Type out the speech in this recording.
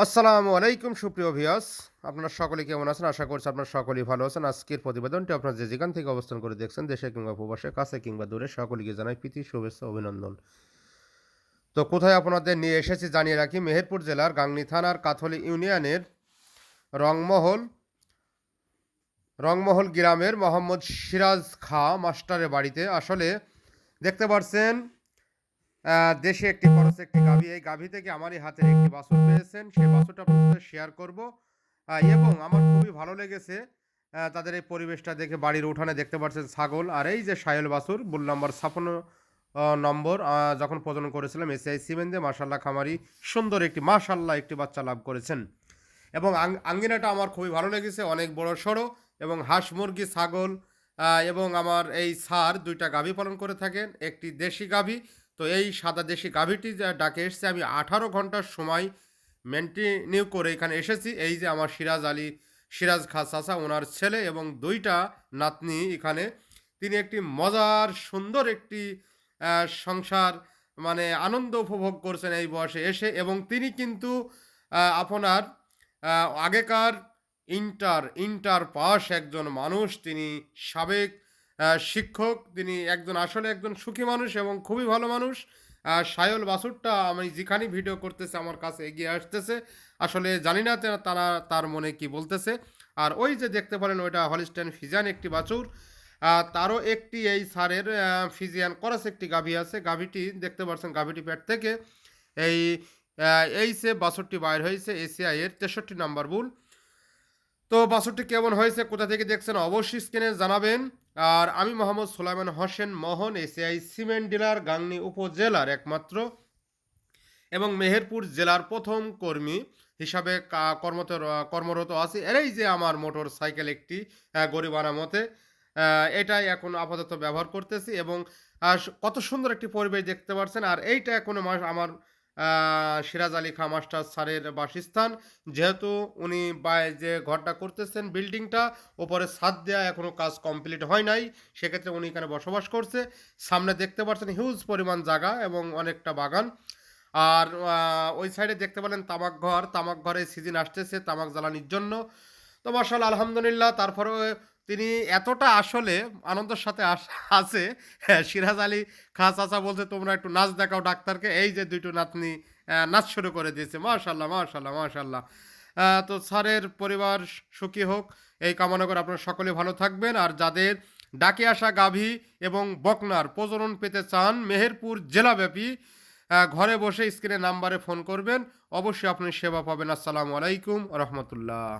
আসসালামু আলাইকুম সুপ্রিয় ভিউয়ার্স, আপনারা সকলে কেমন আছেন? আশা করছি আপনারা সকলেই ভালো আছেন। আজকের প্রতিবেদনটি আপনারা যে যেখান থেকে অবস্থান করে দেখছেন, দেশে কিংবা প্রবাসে, কাছে কিংবা দূরে সকলকে জানাই প্রীতি, শুভেচ্ছা, অভিনন্দন। তো কোথায় আপনাদের নিয়ে এসেছি জানিয়ে রাখি, মেহেরপুর জেলার গাংনী থানার কাথলি ইউনিয়নের রংমহল রংমহল গ্রামের মোহাম্মদ সিরাজ খাঁ মাস্টারের বাড়িতে। আসলে দেখতে পাচ্ছেন দেশে একটি খরচ একটি গাভী। এই গাভী থেকে আমারই হাতের একটি বাছুর পেয়েছেন। সেই বাছুরটা আপনাদের সাথে শেয়ার করব। এবং আমার খুবই ভালো লেগেছে তাদের এই পরিবেশটা দেখে। বাড়ির উঠানে দেখতে পাচ্ছেন ছাগল, আর এই যে শাহিওয়াল বাছুর বুল নাম্বার ৫৬ নম্বর যখন প্রজনন করেছিলাম এসিআই সিমেন্ট দিয়ে মাশাআল্লাহ খামারি সুন্দর একটি মাশাআল্লাহ একটি বাচ্চা লাভ করেছেন। এবং আঙ্গিনাটা আমার খুবই ভালো লেগেছে, অনেক বড় সড়ো, এবং হাঁস মুরগি ছাগল এবং আমার এই স্যার ২টা গাভী পালন করে থাকেন, একটি দেশি গাভী। তো এই সাদা দেশি গাভীটি যা ডাকে এসছে, আমি ১৮ ঘন্টার সময় মেনটেনিউ করে এখানে এসেছি। এই যে আমার সিরাজ খাঁ চাচা, ওনার ছেলে এবং ২টা নাতনি এখানে। তিনি একটি মজার সুন্দর একটি সংসার মানে আনন্দ উপভোগ করছেন এই বয়সে এসে। এবং তিনি কিন্তু আপনার আগেকার ইন্টার পাস একজন মানুষ। তিনি সাবেক শিক্ষক। তিনি আসলে একজন সুখী মানুষ এবং খুবই ভালো মানুষ। শায়ল বাছুরটা আমি যেখানেই ভিডিও করতেছে আমার কাছে এগিয়ে আসতেছে। আসলে জানি না তারা তার মনে কি বলতেছে। আর ওই যে দেখতে পারেন ওইটা হলিস্টাইন ফিজিয়ান একটি বাছুর। তারও একটি এই সারের ফিজিয়ান ক্রস একটি গাভী আছে। গাভীটি দেখতে পাচ্ছেন, গাভীটি পেট থেকে এই এই যে বাছুরটি বাইর হয়েছে এসিআই এর ৬৩ নাম্বার বুল। তো বাছুরটি কেমন হয়েছে, কোথা থেকে দেখছেন অবশ্যই স্ক্রিনে জানাবেন। আর আমি মোহাম্মদ সোলাইমান হোসেন মোহন, এসিআই সিমেন্ট ডিলার, গাংনী উপজেলার একমাত্র এবং মেহেরপুর জেলার প্রথম কর্মী হিসাবে কর্মরত আছি। এরাই যে আমার মোটর সাইকেল একটি গরিবানা মতে, এটাই এখন আপাতত ব্যবহার করতেছি। এবং কত সুন্দর একটি পরিবেশ দেখতে পাচ্ছেন। আর এইটা এখন আমার সিরাজ আলী খাঁ মাস্টার স্যারের বাসস্থান। যেহেতু উনি যে ঘরটা করতেছেন বিল্ডিংটা, ওপরে ছাদ দেওয়া এখনও কাজ কমপ্লিট হয় নাই, সেক্ষেত্রে উনি এখানে বসবাস করছে। সামনে দেখতে পাচ্ছেন হিউজ পরিমাণ জায়গা এবং অনেকটা বাগান। আর ওই সাইডে দেখতে পেলেন তামাক ঘরে সিজন আসতেছে তামাক জ্বালানির জন্য। তো মাশাআল্লাহ আলহামদুলিল্লাহ। তারপরেও তিনি এতটা আসলে আনন্দের সাথে আছে। হ্যাঁ, সিরাজ আলী খাঁ চাচা বলছে, তোমরা একটু নাচ দেখাও ডাক্তারকে। এই যে ২টো নাতনি নাচ শুরু করে দিয়েছে। মাশাআল্লাহ, মাশাআল্লাহ, মাশাআল্লাহ। তো স্যারের পরিবার সুখী হোক এই কামনা করে আপনারা সকলে ভালো থাকবেন। আর যাদের ডাকে আসা গাভী এবং বকনার প্রজনন পেতে চান মেহেরপুর জেলাব্যাপী, ঘরে বসে স্ক্রিনে নাম্বারে ফোন করবেন, অবশ্যই আপনি সেবা পাবেন। আসসালামু আলাইকুম রহমতুল্লাহ।